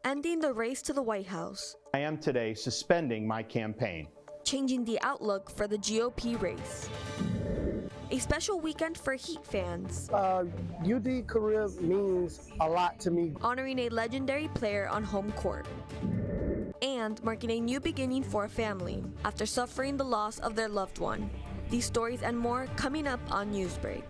ending the race to the White House. I am today suspending my campaign. Changing the outlook for the GOP race. A special weekend for Heat fans. UD career means a lot to me. Honoring a legendary player on home court. And marking a new beginning for a family after suffering the loss of their loved one. These stories and more coming up on Newsbreak.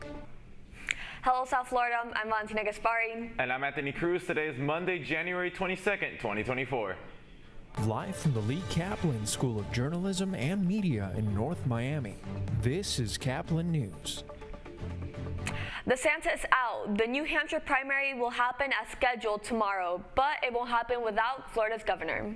Hello, South Florida. I'm Valentina Gaspari. And I'm Anthony Cruz. Today is Monday, January 22nd, 2024. Live from the Lee Caplin School of Journalism and Media in North Miami, this is Caplin News. The Santa is out. The New Hampshire primary will happen as scheduled tomorrow, but it won't happen without Florida's governor.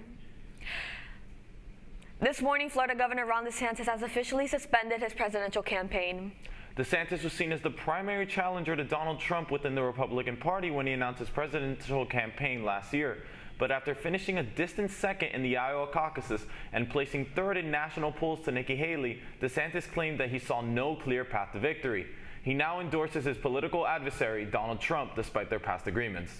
This morning, Florida Governor Ron DeSantis has officially suspended his presidential campaign. DeSantis was seen as the primary challenger to Donald Trump within the Republican Party when he announced his presidential campaign last year. But after finishing a distant second in the Iowa caucuses and placing third in national polls to Nikki Haley, DeSantis claimed that he saw no clear path to victory. He now endorses his political adversary, Donald Trump, despite their past disagreements.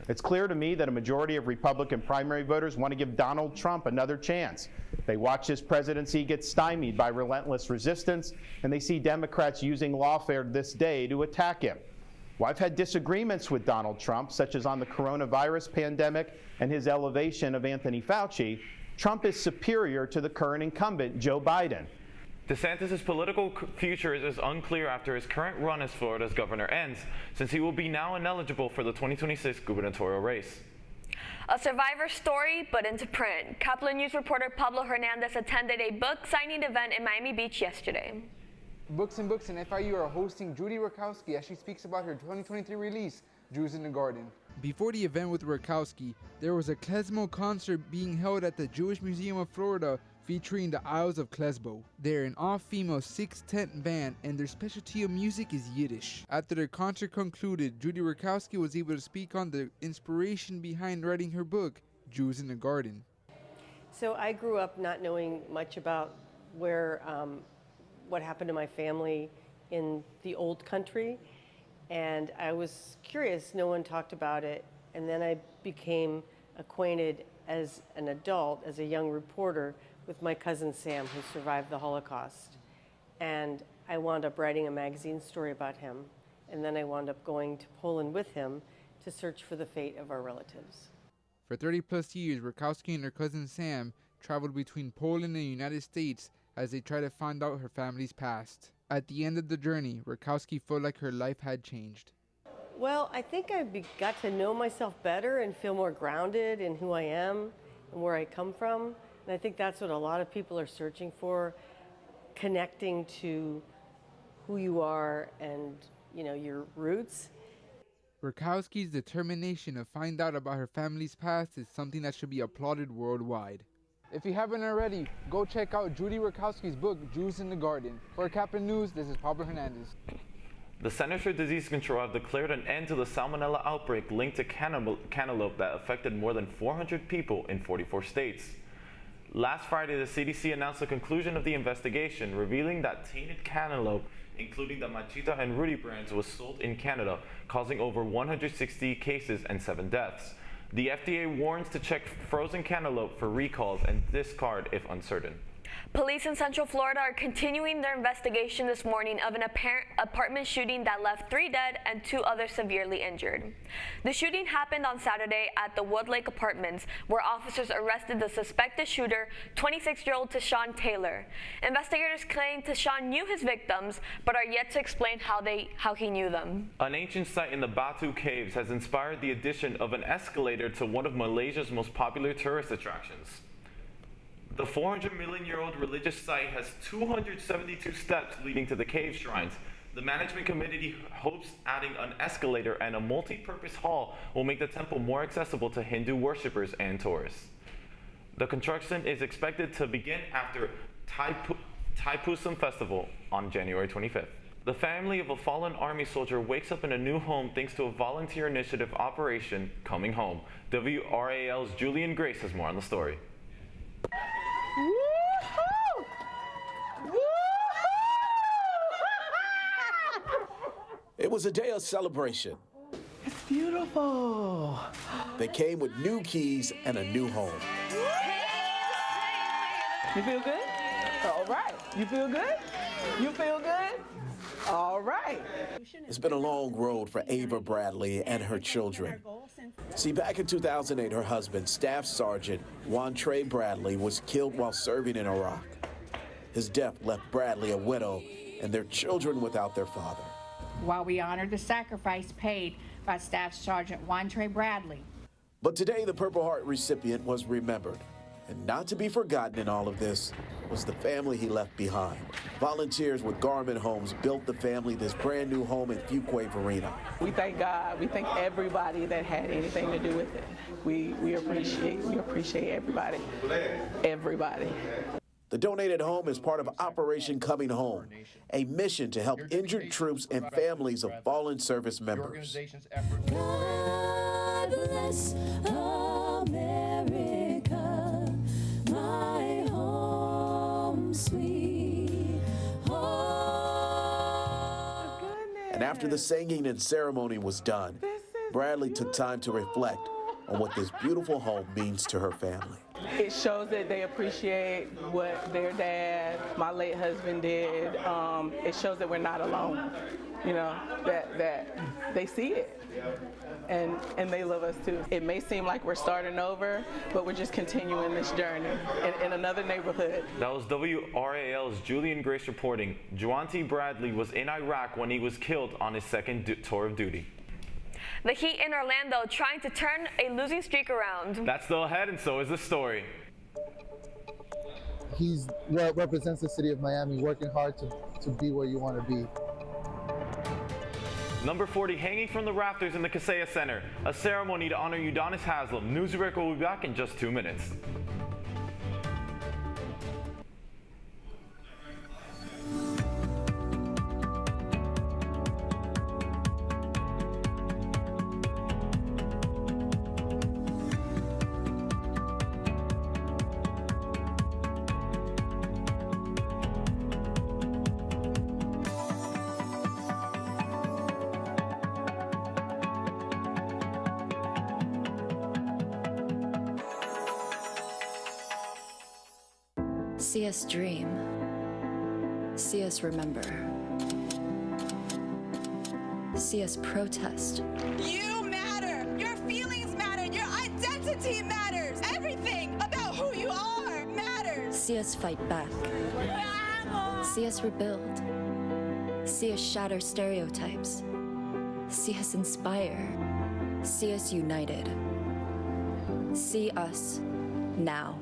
It's clear to me that a majority of Republican primary voters want to give Donald Trump another chance. They watch his presidency get stymied by relentless resistance, and they see Democrats using lawfare this day to attack him. Well, I've had disagreements with Donald Trump, such as on the coronavirus pandemic and his elevation of Anthony Fauci. Trump is superior to the current incumbent, Joe Biden. DeSantis' political future is unclear after his current run as Florida's governor ends, since he will be now ineligible for the 2026 gubernatorial race. A survivor story, but into print. Caplin News reporter Pablo Hernandez attended a book signing event in Miami Beach yesterday. Books and FIU are hosting Judy Rakowski as she speaks about her 2023 release, Jews in the Garden. Before the event with Rakowski, there was a klezmo concert being held at the Jewish Museum of Florida featuring the Isles of Klezbo. They're an all-female six-tent band and their specialty of music is Yiddish. After the concert concluded, Judy Rakowski was able to speak on the inspiration behind writing her book, Jews in the Garden. So I grew up not knowing much about what happened to my family in the old country, and I was curious. No one talked about it, and then I became acquainted as an adult, as a young reporter, with my cousin Sam, who survived the Holocaust. And I wound up writing a magazine story about him, and then I wound up going to Poland with him to search for the fate of our relatives. For 30 plus years, Rakowski and her cousin Sam traveled between Poland and the United States as they tried to find out her family's past. At the end of the journey, Rakowski felt like her life had changed. Well, I think I got to know myself better and feel more grounded in who I am and where I come from. And I think that's what a lot of people are searching for, connecting to who you are and, your roots. Rakowski's determination to find out about her family's past is something that should be applauded worldwide. If you haven't already, go check out Judy Rakowski's book, Jews in the Garden. For Caplin News, this is Pablo Hernandez. The Centers for Disease Control have declared an end to the salmonella outbreak linked to cantaloupe that affected more than 400 people in 44 states. Last Friday, the CDC announced the conclusion of the investigation, revealing that tainted cantaloupe, including the Machita and Rudy brands, was sold in Canada, causing over 160 cases and 7 deaths. The FDA warns to check frozen cantaloupe for recalls and discard if uncertain. Police in Central Florida are continuing their investigation this morning of an apparent apartment shooting that left 3 dead and 2 others severely injured. The shooting happened on Saturday at the Woodlake Apartments, where officers arrested the suspected shooter, 26-year-old Tashawn Taylor. Investigators claim Tashawn knew his victims, but are yet to explain how he knew them. An ancient site in the Batu Caves has inspired the addition of an escalator to one of Malaysia's most popular tourist attractions. The 400 million-year-old religious site has 272 steps leading to the cave shrines. The management committee hopes adding an escalator and a multi-purpose hall will make the temple more accessible to Hindu worshippers and tourists. The construction is expected to begin after Thaipusam Festival on January 25th. The family of a fallen army soldier wakes up in a new home thanks to a volunteer initiative operation, Coming Home. WRAL's Julian Grace has more on the story. It was a day of celebration. It's beautiful. They came with new keys and a new home. You feel good? All right. You feel good? You feel good? All right. It's been a long road for Ava Bradley and her children. See, back in 2008, her husband, Staff Sergeant Wantre Bradley, was killed while serving in Iraq. His death left Bradley a widow and their children without their father. While we honor the sacrifice paid by Staff Sergeant Wantre Bradley. But today, the Purple Heart recipient was remembered. And not to be forgotten in all of this was the family he left behind. Volunteers with Garment Homes built the family this brand new home in Fuquay Varina. We thank God. We thank everybody that had anything to do with it. We appreciate everybody. Everybody. The donated home is part of Operation Coming Home, a mission to help injured troops and families of fallen service members. God bless America, my home, sweet home. And after the singing and ceremony was done, Bradley took time to reflect on what this beautiful home means to her family. It shows that they appreciate what their dad, my late husband, did. It shows that we're not alone, you know, that they see it. And they love us too. It may seem like we're starting over, but we're just continuing this journey in another neighborhood. That was WRAL's Julian Grace reporting. Juanti Bradley was in Iraq when he was killed on his second tour of duty. The Heat in Orlando trying to turn a losing streak around. That's still ahead, and so is the story. He's what represents the city of Miami, working hard to be where you want to be. Number 40 hanging from the rafters in the Kaseya Center. A ceremony to honor Udonis Haslem. Newsbreak will be back in just 2 minutes. See us dream. See us remember. See us protest. You matter. Your feelings matter. Your identity matters. Everything about who you are matters. See us fight back. See us rebuild. See us shatter stereotypes. See us inspire. See us united. See us now.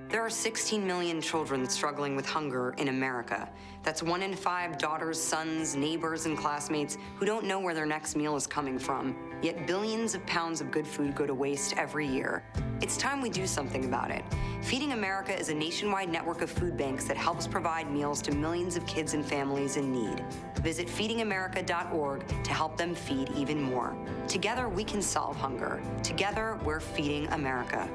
There are 16 million children struggling with hunger in America. That's 1 in 5 daughters, sons, neighbors, and classmates who don't know where their next meal is coming from. Yet billions of pounds of good food go to waste every year. It's time we do something about it. Feeding America is a nationwide network of food banks that helps provide meals to millions of kids and families in need. Visit feedingamerica.org to help them feed even more. Together, we can solve hunger. Together, we're feeding America.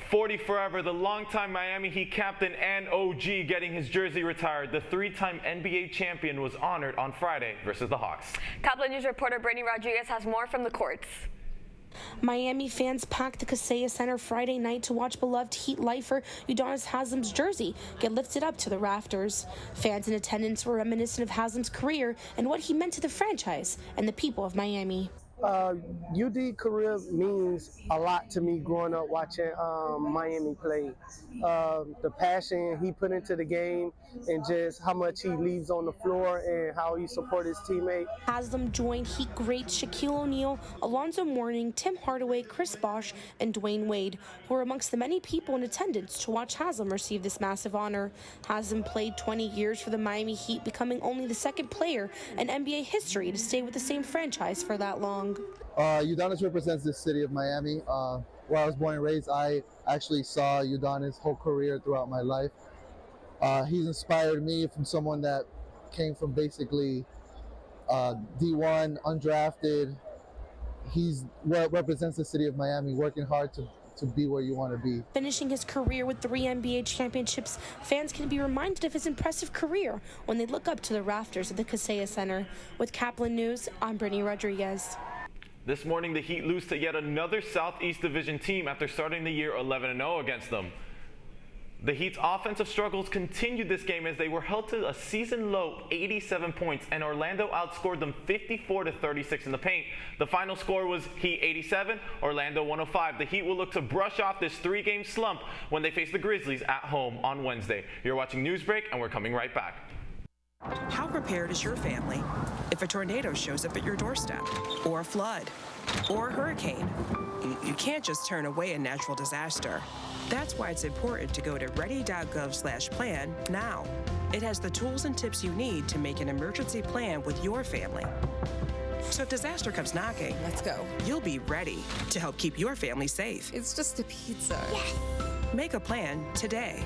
'40 forever, the longtime Miami Heat captain and OG getting his jersey retired. The 3-time NBA champion was honored on Friday versus the Hawks. Caplin News reporter Brittany Rodriguez has more from the courts. Miami fans packed the Kaseya Center Friday night to watch beloved Heat lifer Udonis Haslem's jersey get lifted up to the rafters. Fans in attendance were reminiscent of Haslem's career and what he meant to the franchise and the people of Miami. UD career means a lot to me growing up watching Miami play. The passion he put into the game and just how much he leaves on the floor and how he supports his teammates. Haslam joined Heat greats Shaquille O'Neal, Alonzo Mourning, Tim Hardaway, Chris Bosh, and Dwayne Wade, who were amongst the many people in attendance to watch Haslam receive this massive honor. Haslam played 20 years for the Miami Heat, becoming only the second player in NBA history to stay with the same franchise for that long. Udonis represents the city of Miami. Where I was born and raised, I actually saw Udonis' whole career throughout my life. He's inspired me from someone that came from basically D1, undrafted. He's what represents the city of Miami, working hard to be where you want to be. Finishing his career with 3 NBA championships, fans can be reminded of his impressive career when they look up to the rafters of the Kaseya Center. With Caplin News, I'm Brittany Rodriguez. This morning, the Heat lose to yet another Southeast Division team after starting the year 11-0 against them. The Heat's offensive struggles continued this game as they were held to a season-low 87 points, and Orlando outscored them 54-36 in the paint. The final score was Heat 87, Orlando 105. The Heat will look to brush off this 3-game slump when they face the Grizzlies at home on Wednesday. You're watching Newsbreak, and we're coming right back. How prepared is your family if a tornado shows up at your doorstep, or a flood, or a hurricane? You can't just turn away a natural disaster. That's why it's important to go to ready.gov/plan now. It has the tools and tips you need to make an emergency plan with your family. So if disaster comes knocking, let's go. You'll be ready to help keep your family safe. It's just a pizza. Yes. Make a plan today.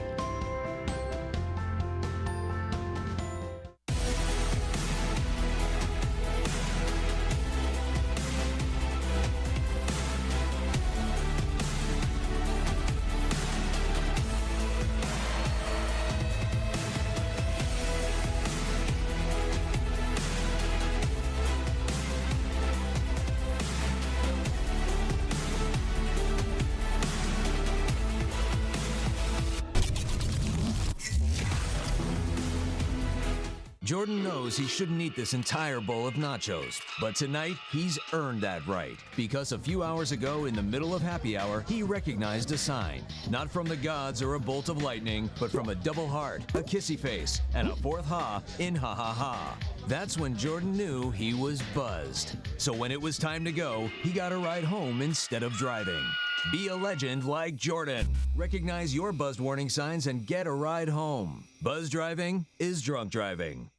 Jordan knows he shouldn't eat this entire bowl of nachos, but tonight he's earned that right because a few hours ago in the middle of happy hour, he recognized a sign, not from the gods or a bolt of lightning, but from a double heart, a kissy face, and a fourth ha in ha ha ha. That's when Jordan knew he was buzzed. So when it was time to go, he got a ride home instead of driving. Be a legend like Jordan. Recognize your buzzed warning signs and get a ride home. Buzz driving is drunk driving.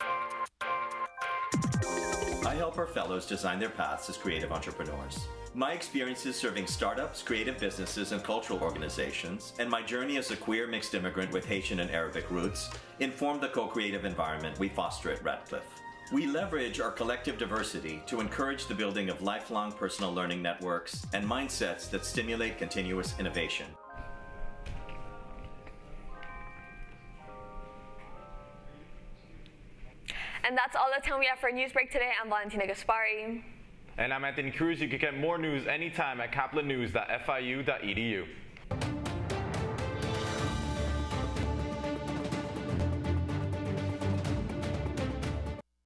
I help our fellows design their paths as creative entrepreneurs. My experiences serving startups, creative businesses, and cultural organizations, and my journey as a queer mixed immigrant with Haitian and Arabic roots, inform the co-creative environment we foster at Radcliffe. We leverage our collective diversity to encourage the building of lifelong personal learning networks and mindsets that stimulate continuous innovation. And that's all the time we have for Newsbreak today. I'm Valentina Gaspari. And I'm Anthony Cruz. You can get more news anytime at caplinnews.fiu.edu.